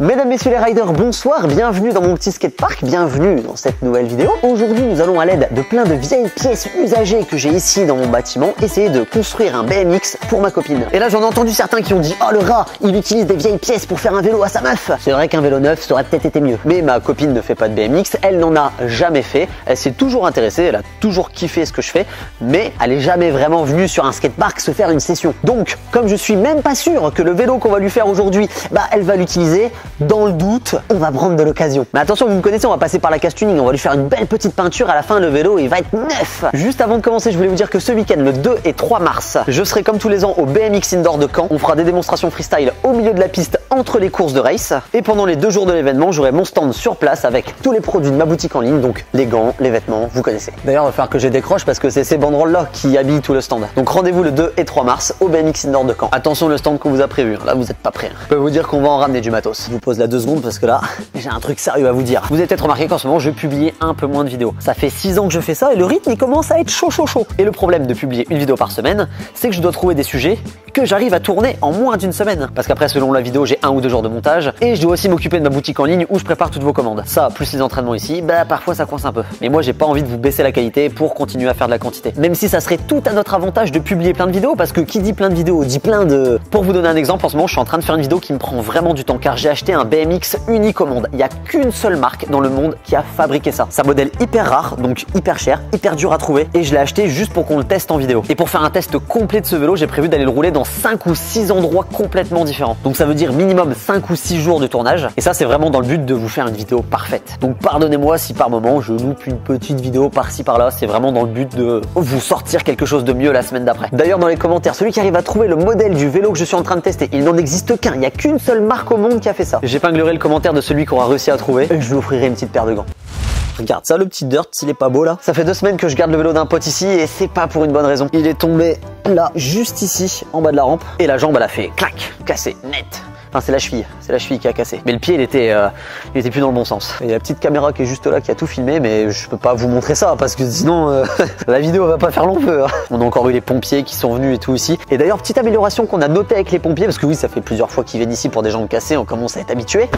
Mesdames, messieurs les riders, bonsoir, bienvenue dans mon petit skatepark, bienvenue dans cette nouvelle vidéo. Aujourd'hui, nous allons à l'aide de plein de vieilles pièces usagées que j'ai ici dans mon bâtiment, essayer de construire un BMX pour ma copine. Et là, j'en ai entendu certains qui ont dit « Oh le rat, il utilise des vieilles pièces pour faire un vélo à sa meuf !» C'est vrai qu'un vélo neuf, ça aurait peut-être été mieux. Mais ma copine ne fait pas de BMX, elle n'en a jamais fait, elle s'est toujours intéressée, elle a toujours kiffé ce que je fais, mais elle est jamais vraiment venue sur un skatepark se faire une session. Donc, comme je suis même pas sûr que le vélo qu'on va lui faire aujourd'hui, elle va l'utiliser, dans le doute, on va prendre de l'occasion. Mais attention, vous me connaissez, on va passer par la case tuning, on va lui faire une belle petite peinture, à la fin le vélo il va être neuf. Juste avant de commencer, je voulais vous dire que ce week-end, le 2 et 3 mars, je serai comme tous les ans au BMX Indoor de Caen. On fera des démonstrations freestyle au milieu de la piste entre les courses de race. Et pendant les 2 jours de l'événement, j'aurai mon stand sur place avec tous les produits de ma boutique en ligne, donc les gants, les vêtements, vous connaissez. D'ailleurs, il va falloir que je décroche parce que c'est ces banderoles là qui habillent tout le stand. Donc rendez-vous le 2 et 3 mars au BMX Indoor de Caen. Attention le stand qu'on vous a prévu, là vous n'êtes pas prêts. Je peux vous dire qu'on va en ramener du matos. Je vous pose là 2 secondes parce que là, j'ai un truc sérieux à vous dire. Vous avez peut-être remarqué qu'en ce moment, je publie un peu moins de vidéos. Ça fait 6 ans que je fais ça et le rythme il commence à être chaud. Et le problème de publier une vidéo par semaine, c'est que je dois trouver des sujets que j'arrive à tourner en moins d'une semaine. Parce qu'après, selon la vidéo, j'ai 1 ou 2 jours de montage et je dois aussi m'occuper de ma boutique en ligne où je prépare toutes vos commandes. Ça, plus les entraînements ici, parfois ça coince un peu. Mais moi, j'ai pas envie de vous baisser la qualité pour continuer à faire de la quantité. Même si ça serait tout à notre avantage de publier plein de vidéos, parce que qui dit plein de vidéos dit plein de... Pour vous donner un exemple, en ce moment, je suis en train de faire une vidéo qui me prend vraiment du temps car j'ai acheté un BMX unique au monde. Il n'y a qu'une seule marque dans le monde qui a fabriqué ça. C'est un modèle hyper rare, donc hyper cher, hyper dur à trouver et je l'ai acheté juste pour qu'on le teste en vidéo. Et pour faire un test complet de ce vélo, j'ai prévu d'aller le rouler dans 5 ou 6 endroits complètement différents. Donc ça veut dire minimum 5 ou 6 jours de tournage. Et ça, c'est vraiment dans le but de vous faire une vidéo parfaite. Donc pardonnez-moi si par moment je loupe une petite vidéo par-ci par-là. C'est vraiment dans le but de vous sortir quelque chose de mieux la semaine d'après. D'ailleurs, dans les commentaires, celui qui arrive à trouver le modèle du vélo que je suis en train de tester, il n'en existe qu'un. Il n'y a qu'une seule marque au monde qui a fait ça. J'épinglerai le commentaire de celui qui aura réussi à trouver et je lui offrirai une petite paire de gants. Regarde ça, le petit dirt, s'il est pas beau là. Ça fait 2 semaines que je garde le vélo d'un pote ici et c'est pas pour une bonne raison. Il est tombé là, juste ici, en bas de la rampe. Et la jambe, elle a fait clac, cassé, net. Enfin, c'est la cheville qui a cassé. Mais le pied, il était plus dans le bon sens. Il y a la petite caméra qui est juste là, qui a tout filmé, mais je peux pas vous montrer ça parce que sinon, la vidéo va pas faire long feu. On a encore eu les pompiers qui sont venus et tout ici. Et d'ailleurs, petite amélioration qu'on a notée avec les pompiers, parce que oui, ça fait plusieurs fois qu'ils viennent ici pour des jambes cassées, on commence à être habitué.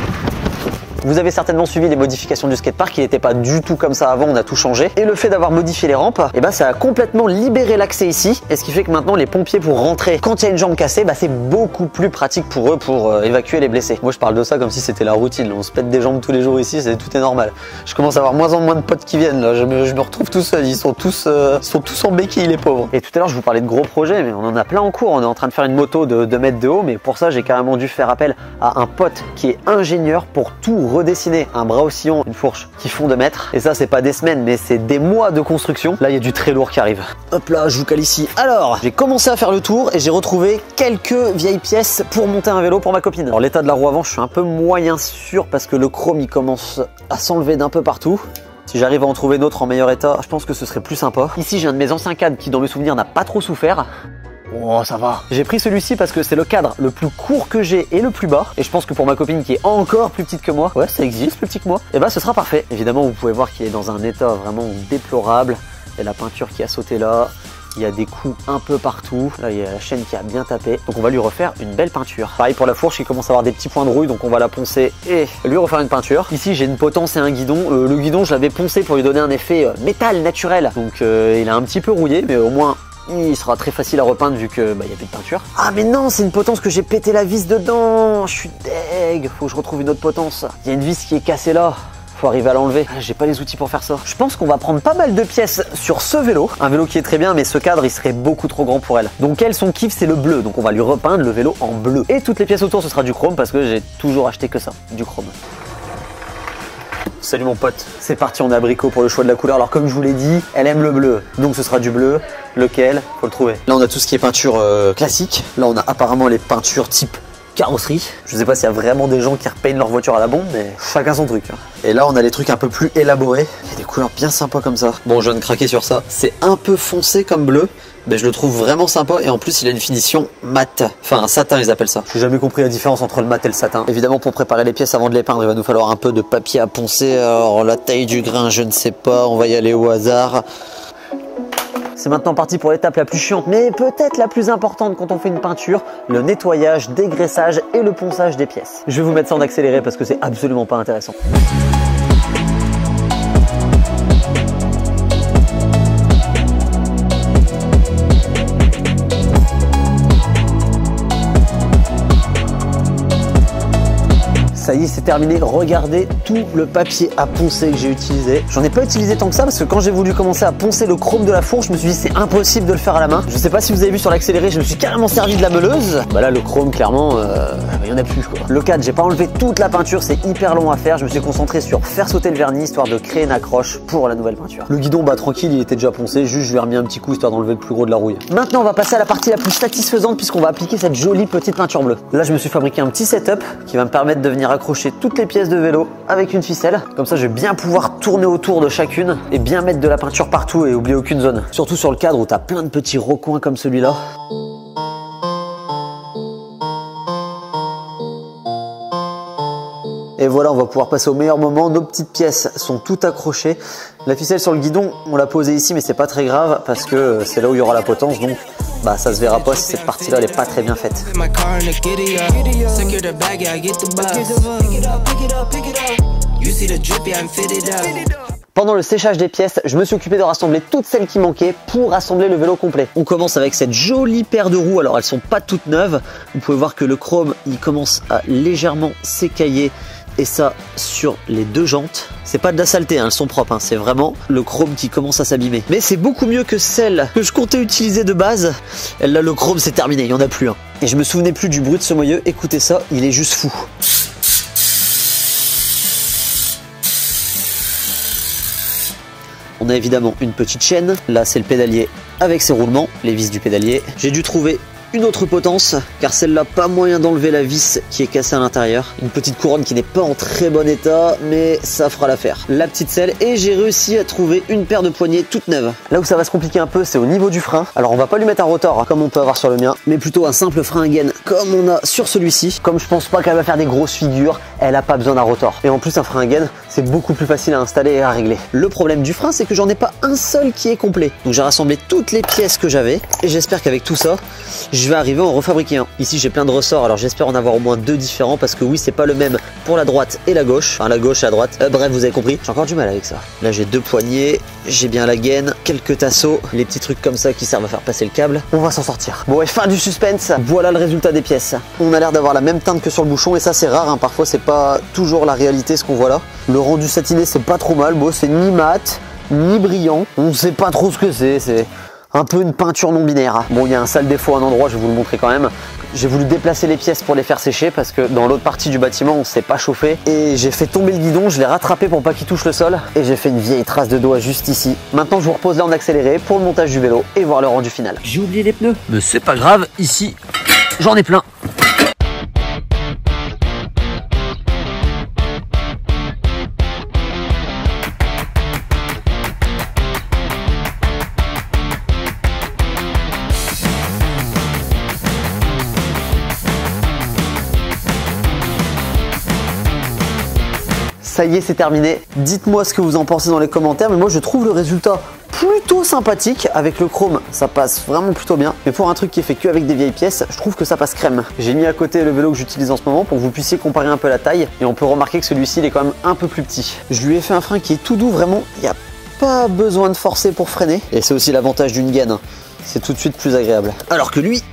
Vous avez certainement suivi les modifications du skatepark, il n'était pas du tout comme ça avant, on a tout changé. Et le fait d'avoir modifié les rampes, ça a complètement libéré l'accès ici. Et ce qui fait que maintenant les pompiers pour rentrer quand il y a une jambe cassée, c'est beaucoup plus pratique pour eux pour évacuer les blessés. Moi je parle de ça comme si c'était la routine, on se pète des jambes tous les jours ici, tout est normal. Je commence à avoir moins en moins de potes qui viennent, là. Je me retrouve tout seul, ils sont tous en béquille les pauvres. Et tout à l'heure je vous parlais de gros projets, mais on en a plein en cours. On est en train de faire une moto de 2 mètres de haut, mais pour ça j'ai carrément dû faire appel à un pote qui est ingénieur pour tout redessiner, un bras oscillant, une fourche qui font 2 mètres. Et ça c'est pas des semaines mais c'est des mois de construction. Là il y a du très lourd qui arrive. Hop là, je vous cale ici. Alors j'ai commencé à faire le tour et j'ai retrouvé quelques vieilles pièces pour monter un vélo pour ma copine. Alors l'état de la roue avant, je suis un peu moyen sûr parce que le chrome il commence à s'enlever d'un peu partout. Si j'arrive à en trouver d'autres en meilleur état, je pense que ce serait plus sympa. Ici j'ai un de mes anciens cadres qui dans mes souvenirs n'a pas trop souffert. Oh ça va. J'ai pris celui-ci parce que c'est le cadre le plus court que j'ai et le plus bas. Et je pense que pour ma copine qui est encore plus petite que moi, ouais ça existe plus petit que moi, et ce sera parfait. Évidemment vous pouvez voir qu'il est dans un état vraiment déplorable. Il y a la peinture qui a sauté là. Il y a des coups un peu partout. Là, il y a la chaîne qui a bien tapé. Donc, on va lui refaire une belle peinture. Pareil pour la fourche qui commence à avoir des petits points de rouille. Donc, on va la poncer et lui refaire une peinture. Ici, j'ai une potence et un guidon. Le guidon, je l'avais poncé pour lui donner un effet métal naturel. Donc, il a un petit peu rouillé, mais au moins... il sera très facile à repeindre vu que y a plus de peinture. Ah mais non, c'est une potence que j'ai pété la vis dedans. Je suis deg. Faut que je retrouve une autre potence. Il y a une vis qui est cassée là. Faut arriver à l'enlever. J'ai pas les outils pour faire ça. Je pense qu'on va prendre pas mal de pièces sur ce vélo. Un vélo qui est très bien, mais ce cadre, il serait beaucoup trop grand pour elle. Donc elle, son kiff, c'est le bleu. Donc on va lui repeindre le vélo en bleu. Et toutes les pièces autour, ce sera du chrome parce que j'ai toujours acheté que ça, du chrome. Salut mon pote, c'est parti, on est abricot pour le choix de la couleur. Alors comme je vous l'ai dit, elle aime le bleu, donc ce sera du bleu. Lequel? Faut le trouver. Là on a tout ce qui est peinture classique. Là on a apparemment les peintures type carrosserie. Je sais pas s'il y a vraiment des gens qui repeignent leur voiture à la bombe, mais chacun son truc. Et là on a les trucs un peu plus élaborés. Il y a des couleurs bien sympas comme ça. Bon, je viens de craquer sur ça. C'est un peu foncé comme bleu, mais je le trouve vraiment sympa et en plus il a une finition mat. Enfin un satin ils appellent ça. J'ai jamais compris la différence entre le mat et le satin. Évidemment pour préparer les pièces avant de les peindre, il va nous falloir un peu de papier à poncer. Alors la taille du grain je ne sais pas, on va y aller au hasard. C'est maintenant parti pour l'étape la plus chiante, mais peut-être la plus importante quand on fait une peinture, le nettoyage, dégraissage et le ponçage des pièces. Je vais vous mettre ça en accéléré parce que c'est absolument pas intéressant. Ça y est, c'est terminé. Regardez tout le papier à poncer que j'ai utilisé. J'en ai pas utilisé tant que ça parce que quand j'ai voulu commencer à poncer le chrome de la fourche, je me suis dit c'est impossible de le faire à la main. Je sais pas si vous avez vu sur l'accéléré, je me suis carrément servi de la meuleuse. Bah là, le chrome, clairement, il y en a plus quoi. Le 4, j'ai pas enlevé toute la peinture, c'est hyper long à faire. Je me suis concentré sur faire sauter le vernis histoire de créer une accroche pour la nouvelle peinture. Le guidon, bah tranquille, il était déjà poncé. Juste, je lui ai remis un petit coup histoire d'enlever le plus gros de la rouille. Maintenant, on va passer à la partie la plus satisfaisante puisqu'on va appliquer cette jolie petite peinture bleue. Là, je me suis fabriqué un petit setup qui va me permettre de venir accrocher toutes les pièces de vélo avec une ficelle. Comme ça, je vais bien pouvoir tourner autour de chacune et bien mettre de la peinture partout et oublier aucune zone. Surtout sur le cadre où tu as plein de petits recoins comme celui-là. Et voilà, on va pouvoir passer au meilleur moment. Nos petites pièces sont toutes accrochées. La ficelle sur le guidon, on l'a posée ici, mais c'est pas très grave parce que c'est là où il y aura la potence. Donc, bah, ça se verra pas si cette partie-là, elle est pas très bien faite. Pendant le séchage des pièces, je me suis occupé de rassembler toutes celles qui manquaient pour assembler le vélo complet. On commence avec cette jolie paire de roues. Alors, elles sont pas toutes neuves. Vous pouvez voir que le chrome, il commence à légèrement s'écailler. Et ça sur les deux jantes. C'est pas de la saleté, hein, elles sont propres, hein, c'est vraiment le chrome qui commence à s'abîmer. Mais c'est beaucoup mieux que celle que je comptais utiliser de base. Là, le chrome c'est terminé, il n'y en a plus. Hein. Et je me souvenais plus du bruit de ce moyeu. Écoutez ça, il est juste fou. On a évidemment une petite chaîne. Là, c'est le pédalier avec ses roulements, les vis du pédalier. J'ai dû trouver une autre potence, car celle-là, pas moyen d'enlever la vis qui est cassée à l'intérieur. Une petite couronne qui n'est pas en très bon état, mais ça fera l'affaire. La petite selle, et j'ai réussi à trouver une paire de poignées toute neuve. Là où ça va se compliquer un peu, c'est au niveau du frein. Alors on va pas lui mettre un rotor, hein, comme on peut avoir sur le mien, mais plutôt un simple frein à gaine, comme on a sur celui-ci. Comme je pense pas qu'elle va faire des grosses figures, elle a pas besoin d'un rotor. Et en plus, un frein à gaine, c'est beaucoup plus facile à installer et à régler. Le problème du frein, c'est que j'en ai pas un seul qui est complet. Donc j'ai rassemblé toutes les pièces que j'avais, et j'espère qu'avec tout ça, je vais arriver à en refabriquer un. Ici j'ai plein de ressorts, alors j'espère en avoir au moins deux différents parce que oui, c'est pas le même pour la droite et la gauche. Enfin la gauche et la droite. Bref, vous avez compris. J'ai encore du mal avec ça. Là j'ai deux poignées, j'ai bien la gaine, quelques tasseaux, les petits trucs comme ça qui servent à faire passer le câble. On va s'en sortir. Bon et fin du suspense, voilà le résultat des pièces. On a l'air d'avoir la même teinte que sur le bouchon et ça c'est rare, hein. Parfois c'est pas toujours la réalité ce qu'on voit là. Le rendu satiné c'est pas trop mal, bon c'est ni mat, ni brillant. On sait pas trop ce que c'est un peu une peinture non binaire. Bon, il y a un sale défaut à un endroit, je vais vous le montrer quand même. J'ai voulu déplacer les pièces pour les faire sécher parce que dans l'autre partie du bâtiment, on s'est pas chauffé. Et j'ai fait tomber le guidon, je l'ai rattrapé pour pas qu'il touche le sol. Et j'ai fait une vieille trace de doigt juste ici. Maintenant, je vous repose là en accéléré pour le montage du vélo et voir le rendu final. J'ai oublié les pneus. Mais c'est pas grave, ici, j'en ai plein. Ça y est, c'est terminé. Dites-moi ce que vous en pensez dans les commentaires, mais moi je trouve le résultat plutôt sympathique. Avec le chrome, ça passe vraiment plutôt bien. Mais pour un truc qui est fait que avec des vieilles pièces, je trouve que ça passe crème. J'ai mis à côté le vélo que j'utilise en ce moment pour que vous puissiez comparer un peu la taille. Et on peut remarquer que celui-ci, il est quand même un peu plus petit. Je lui ai fait un frein qui est tout doux, vraiment. Il n'y a pas besoin de forcer pour freiner. Et c'est aussi l'avantage d'une gaine. C'est tout de suite plus agréable. Alors que lui...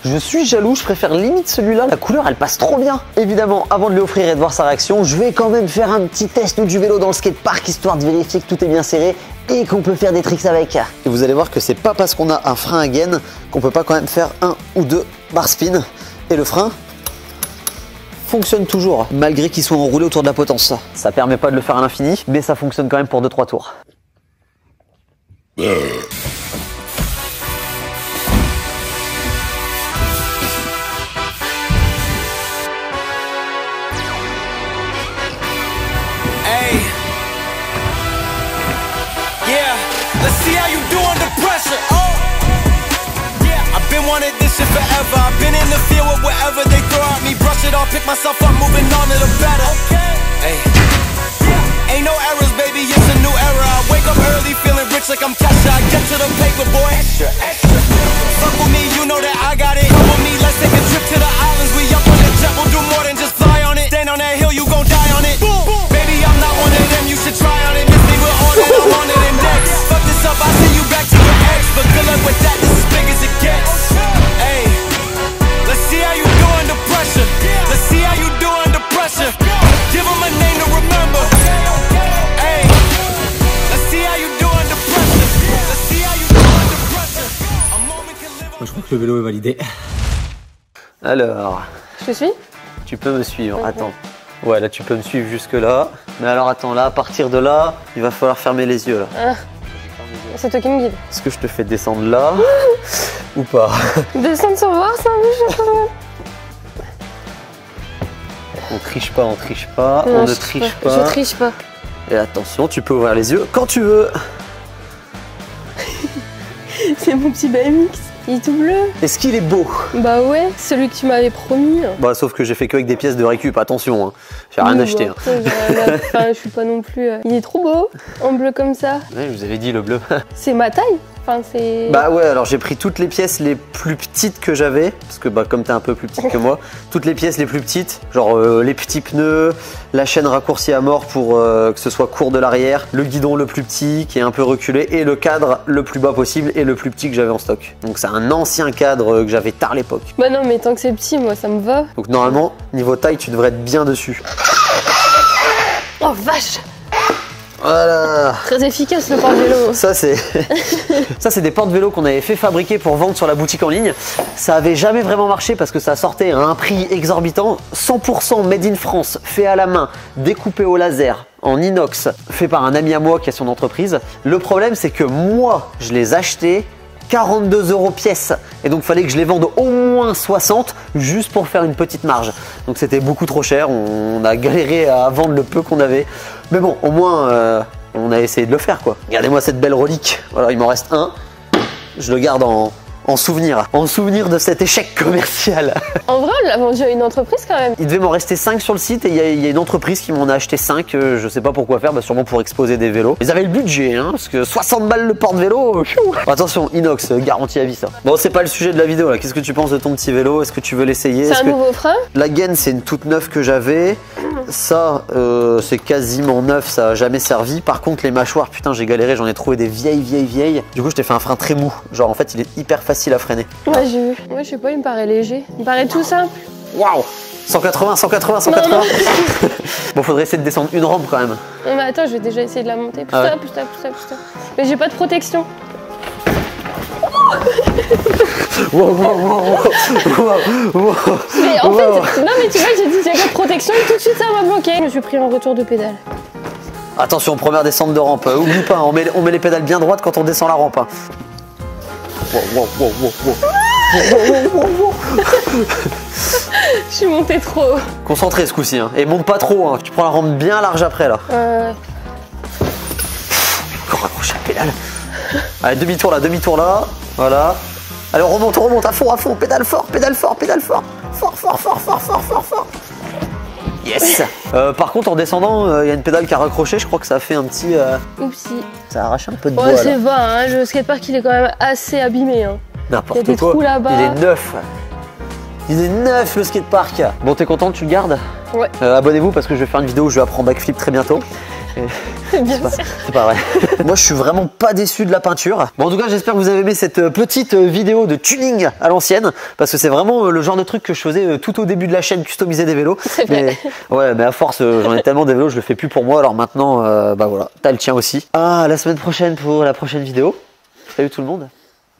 je suis jaloux, je préfère limite celui-là, la couleur elle passe trop bien. Évidemment, avant de lui offrir et de voir sa réaction, je vais quand même faire un petit test du vélo dans le skatepark histoire de vérifier que tout est bien serré et qu'on peut faire des tricks avec. Et vous allez voir que c'est pas parce qu'on a un frein à gaine qu'on peut pas quand même faire un ou deux bar spin. Et le frein fonctionne toujours, malgré qu'il soit enroulé autour de la potence. Ça permet pas de le faire à l'infini, mais ça fonctionne quand même pour 2-3 tours. Let's see how you do under pressure. Oh, yeah, I've been wanting this shit forever. I've been in the field with whatever they throw at me. Brush it off, pick myself up, moving on to the better. Hey, ain't no errors, baby, it's a new era. I wake up up early, feeling rich like I'm Kesha. I get to the paper, boy. Extra, extra. Fuck with me, you know that I got it. Come with me, let's take a trip to the islands. We up on the jet, we'll do more than just fly on it. Stand on that hill, you gon' die on it. Baby, I'm not one of them, you should try on it. Miss me with all that, I'm on it index. Fuck this up, I send you back to your ex. But good luck with that, this is big as it gets. Hey, let's see how you do under pressure. Let's see how you do under pressure. Give them a name to remember. Hey, let's see how you do under pressure. Let's see how you do under pressure. A moment can live on. Je crois que le vélo est validé. Alors, Je te suis? tu peux me suivre. Attends. Ouais, là, tu peux me suivre jusque là. Mais alors, attends, là, à partir de là, il va falloir fermer les yeux, là. Ah. C'est toi qui me guide. Est-ce que je te fais descendre là ou pas? Descendre sans voir, ça me fait mal. On triche pas, on triche pas, Non, on ne je triche pas. pas. Je triche pas. Et attention, tu peux ouvrir les yeux quand tu veux. C'est mon petit BMX. Il est tout bleu. Est-ce qu'il est beau? Bah ouais, celui que tu m'avais promis. Bah, sauf que j'ai fait que avec des pièces de récup, attention, hein. J'ai rien Oui, acheté. bon, après, enfin, je suis pas non plus. Il est trop beau, en bleu comme ça. Ouais, je vous avais dit le bleu. C'est ma taille. Enfin, c'est. Bah ouais, alors j'ai pris toutes les pièces les plus petites que j'avais, parce que bah comme t'es un peu plus petite que moi, toutes les pièces les plus petites, genre les petits pneus, la chaîne raccourcie à mort pour que ce soit court de l'arrière, le guidon le plus petit qui est un peu reculé et le cadre le plus bas possible et le plus petit que j'avais en stock. Donc c'est un ancien cadre que j'avais tard à l'époque. Bah non, mais tant que c'est petit, moi, ça me va. Donc normalement, niveau taille, tu devrais être bien dessus. Oh vache! Voilà. Très efficace le porte-vélo. Ça c'est des porte-vélos qu'on avait fait fabriquer pour vendre sur la boutique en ligne. Ça avait jamais vraiment marché parce que ça sortait à un prix exorbitant. 100% made in France, fait à la main, découpé au laser, en inox, fait par un ami à moi qui a son entreprise. Le problème c'est que moi je les achetais 42 € pièce et donc fallait que je les vende au moins 60 juste pour faire une petite marge. Donc c'était beaucoup trop cher, on a galéré à vendre le peu qu'on avait. Mais bon, au moins on a essayé de le faire quoi. Regardez-moi cette belle relique, voilà il m'en reste un, je le garde en souvenir de cet échec commercial. En vrai, on l'a vendu à une entreprise quand même. Il devait m'en rester 5 sur le site et il y a une entreprise qui m'en a acheté 5, je sais pas pourquoi faire, bah sûrement pour exposer des vélos. Ils avaient le budget, hein, parce que 60 balles le porte-vélo, attention, inox, garantie à vie ça. Bon, c'est pas le sujet de la vidéo là, qu'est-ce que tu penses de ton petit vélo? Est-ce que tu veux l'essayer? C'est un nouveau frein? La gaine c'est une toute neuve que j'avais, ça c'est quasiment neuf, ça a jamais servi. Par contre les mâchoires, putain j'ai galéré, j'en ai trouvé des vieilles. Du coup je t'ai fait un frein très mou, genre en fait il est hyper facile à freiner. Ouais, j'ai vu. Ouais, je sais pas, il me paraît léger. Il me paraît tout simple. Waouh, 180. Non. Bon, faudrait essayer de descendre une rampe quand même. Non, mais attends, je vais déjà essayer de la monter. Ah ouais. Pousse-toi. Mais j'ai pas de protection. Wow. Mais en fait, non, mais tu vois, j'ai dit j'ai pas de protection et tout de suite ça m'a bloqué. Je me suis pris en retour de pédale. Attention, première descente de rampe. Oublie pas, on met les pédales bien droites quand on descend la rampe. Hein. Wow. Je suis montée trop haut. Concentré ce coup-ci, hein. Et monte pas trop, hein. Tu prends la rampe bien large après là. Encore accroché à la pédale. Allez, demi-tour là. Voilà. Allez, on remonte à fond. Pédale fort. Fort. Yes. Par contre, en descendant, il y a une pédale qui a raccroché. Je crois que ça a fait un petit. Oupsie. Ça a arraché un peu de bois. Ouais, là. c'est va, hein. Le skatepark il est quand même assez abîmé. Hein. N'importe Il y a des quoi. trous là-bas. Il est neuf le skatepark. Bon, t'es content, tu le gardes? Ouais. Abonnez-vous parce que je vais faire une vidéo où je vais apprendre backflip très bientôt. Bien sûr. C'est pas vrai. Moi, je suis vraiment pas déçu de la peinture. Bon, en tout cas, j'espère que vous avez aimé cette petite vidéo de tuning à l'ancienne parce que c'est vraiment le genre de truc que je faisais tout au début de la chaîne, customiser des vélos. C'est vrai. Mais à force, j'en ai tellement des vélos, je le fais plus pour moi. Alors maintenant, bah voilà, t'as le tien aussi. Ah, la semaine prochaine pour la prochaine vidéo. Salut tout le monde.